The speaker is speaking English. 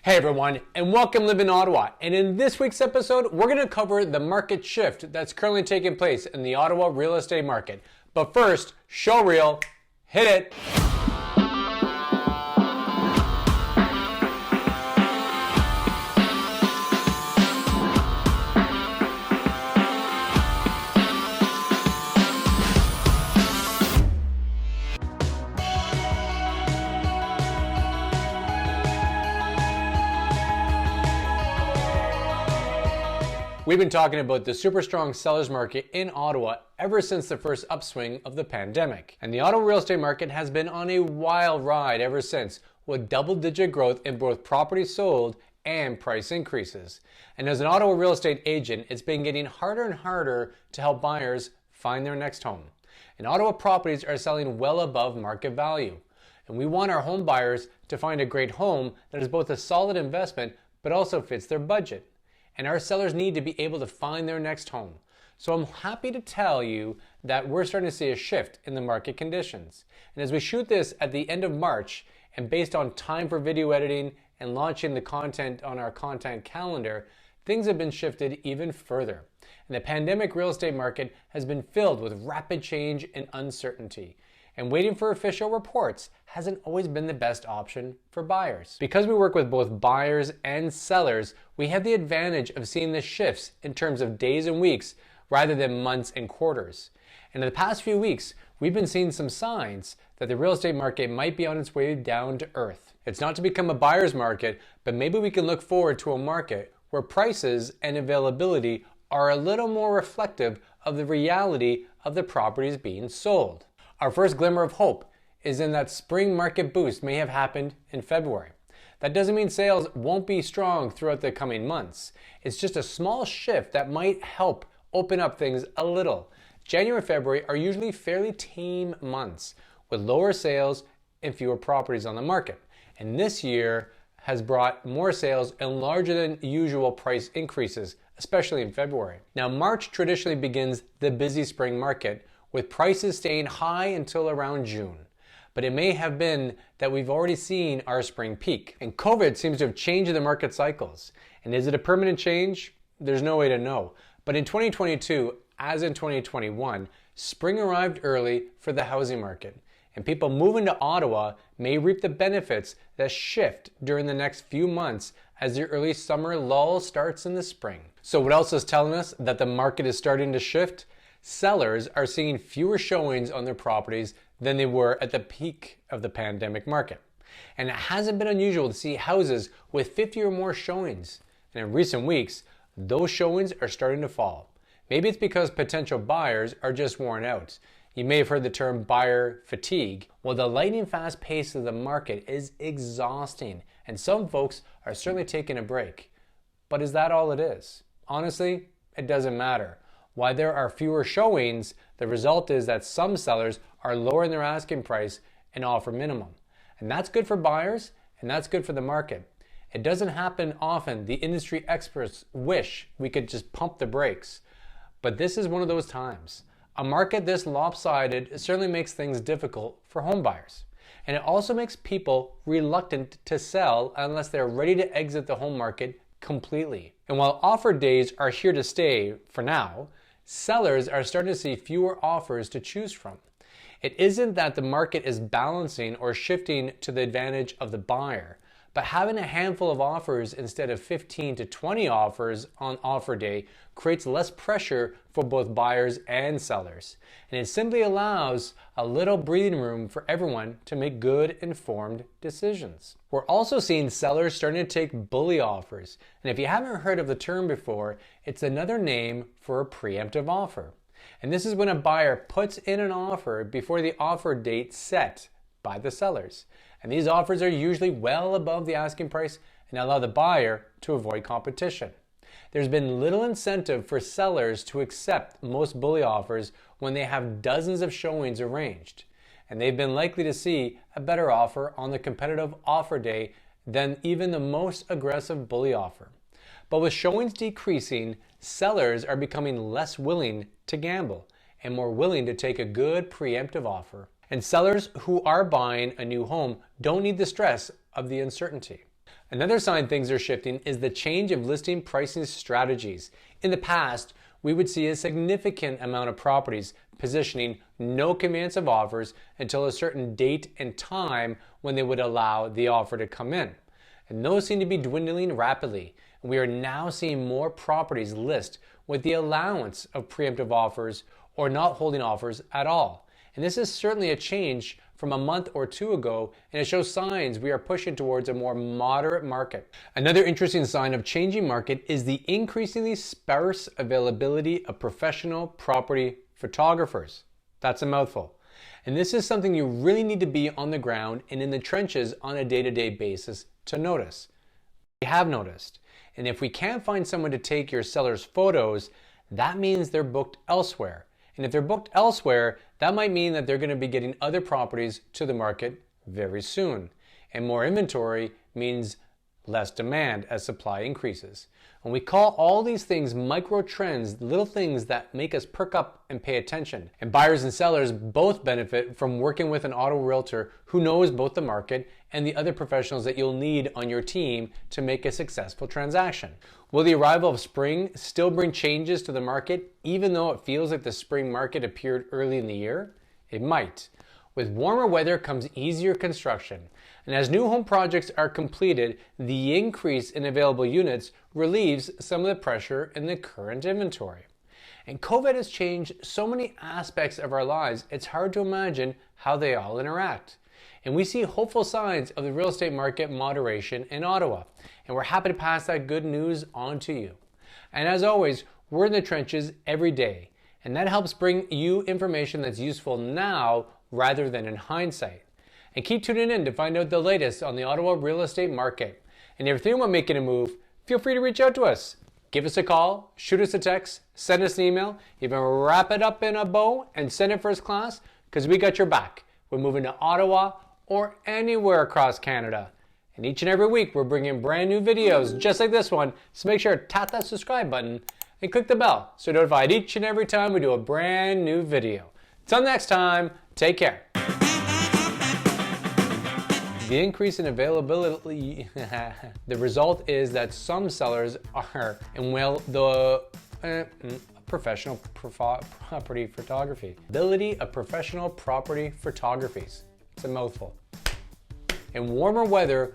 Hey everyone, and welcome to Live in Ottawa. And in this week's episode, we're going to cover the market shift that's currently taking place in the Ottawa real estate market. But first, show reel, hit it. We've been talking about the super strong sellers market in Ottawa ever since the first upswing of the pandemic. And the Ottawa real estate market has been on a wild ride ever since, with double-digit growth in both properties sold and price increases. And as an Ottawa real estate agent, it's been getting harder and harder to help buyers find their next home. And Ottawa properties are selling well above market value. And we want our home buyers to find a great home that is both a solid investment but also fits their budget. And our sellers need to be able to find their next home. So I'm happy to tell you that we're starting to see a shift in the market conditions. And as we shoot this at the end of March, and based on time for video editing and launching the content on our content calendar, things have been shifted even further. And the pandemic real estate market has been filled with rapid change and uncertainty. And waiting for official reports hasn't always been the best option for buyers. Because we work with both buyers and sellers, we have the advantage of seeing the shifts in terms of days and weeks rather than months and quarters. And in the past few weeks, we've been seeing some signs that the real estate market might be on its way down to earth. It's not to become a buyer's market, but maybe we can look forward to a market where prices and availability are a little more reflective of the reality of the properties being sold. Our first glimmer of hope is in that spring market boost may have happened in February. That doesn't mean sales won't be strong throughout the coming months. It's just a small shift that might help open up things a little. January and February are usually fairly tame months with lower sales and fewer properties on the market. And this year has brought more sales and larger than usual price increases, especially in February. Now, March traditionally begins the busy spring market, with prices staying high until around June. But it may have been that we've already seen our spring peak. And COVID seems to have changed the market cycles. And is it a permanent change? There's no way to know. But in 2022, as in 2021, spring arrived early for the housing market. And people moving to Ottawa may reap the benefits that shift during the next few months as the early summer lull starts in the spring. So what else is telling us that the market is starting to shift? Sellers are seeing fewer showings on their properties than they were at the peak of the pandemic market. And it hasn't been unusual to see houses with 50 or more showings. And in recent weeks, those showings are starting to fall. Maybe it's because potential buyers are just worn out. You may have heard the term buyer fatigue. Well, the lightning fast pace of the market is exhausting, and some folks are certainly taking a break. But is that all it is? Honestly, it doesn't matter. While there are fewer showings, the result is that some sellers are lowering their asking price and offer minimum. And that's good for buyers, and that's good for the market. It doesn't happen often. The industry experts wish we could just pump the brakes. But this is one of those times. A market this lopsided certainly makes things difficult for home buyers. And it also makes people reluctant to sell unless they're ready to exit the home market completely. And while offer days are here to stay for now, sellers are starting to see fewer offers to choose from. It isn't that the market is balancing or shifting to the advantage of the buyer, but having a handful of offers instead of 15 to 20 offers on offer day creates less pressure for both buyers and sellers. And it simply allows a little breathing room for everyone to make good, informed decisions. We're also seeing sellers starting to take bully offers. And if you haven't heard of the term before, it's another name for a preemptive offer. And this is when a buyer puts in an offer before the offer date set by the sellers. And these offers are usually well above the asking price and allow the buyer to avoid competition. There's been little incentive for sellers to accept most bully offers when they have dozens of showings arranged. And they've been likely to see a better offer on the competitive offer day than even the most aggressive bully offer. But with showings decreasing, sellers are becoming less willing to gamble and more willing to take a good preemptive offer. And sellers who are buying a new home don't need the stress of the uncertainty. Another sign things are shifting is the change of listing pricing strategies. In the past, we would see a significant amount of properties positioning no conveyance of offers until a certain date and time when they would allow the offer to come in. And those seem to be dwindling rapidly. And we are now seeing more properties list with the allowance of preemptive offers or not holding offers at all. And this is certainly a change from a month or two ago, and it shows signs we are pushing towards a more moderate market. Another interesting sign of changing market is the increasingly sparse availability of professional property photographers. That's a mouthful. And this is something you really need to be on the ground and in the trenches on a day-to-day basis to notice. We have noticed. And if we can't find someone to take your seller's photos, that means they're booked elsewhere. And if they're booked elsewhere, that might mean that they're going to be getting other properties to the market very soon. And more inventory means less demand as supply increases. And we call all these things micro trends, little things that make us perk up and pay attention. And buyers and sellers both benefit from working with an Ottawa realtor who knows both the market and the other professionals that you'll need on your team to make a successful transaction. Will the arrival of spring still bring changes to the market, even though it feels like the spring market appeared early in the year? It might. With warmer weather comes easier construction, and as new home projects are completed, the increase in available units relieves some of the pressure in the current inventory. And COVID has changed so many aspects of our lives, it's hard to imagine how they all interact. And we see hopeful signs of the real estate market moderation in Ottawa, and we're happy to pass that good news on to you. And as always, we're in the trenches every day, and that helps bring you information that's useful now rather than in hindsight. And keep tuning in to find out the latest on the Ottawa real estate market. And if you're thinking about making a move, feel free to reach out to us. Give us a call, shoot us a text, send us an email, even wrap it up in a bow and send it first class, because we got your back. We're moving to Ottawa or anywhere across Canada. And each and every week we're bringing brand new videos just like this one, so make sure to tap that subscribe button and click the bell so you're notified each and every time we do a brand new video. Until next time, take care. The increase in availability, the result is that some sellers are, and well, the professional property photography. Ability of professional property photographies. It's a mouthful. In warmer weather,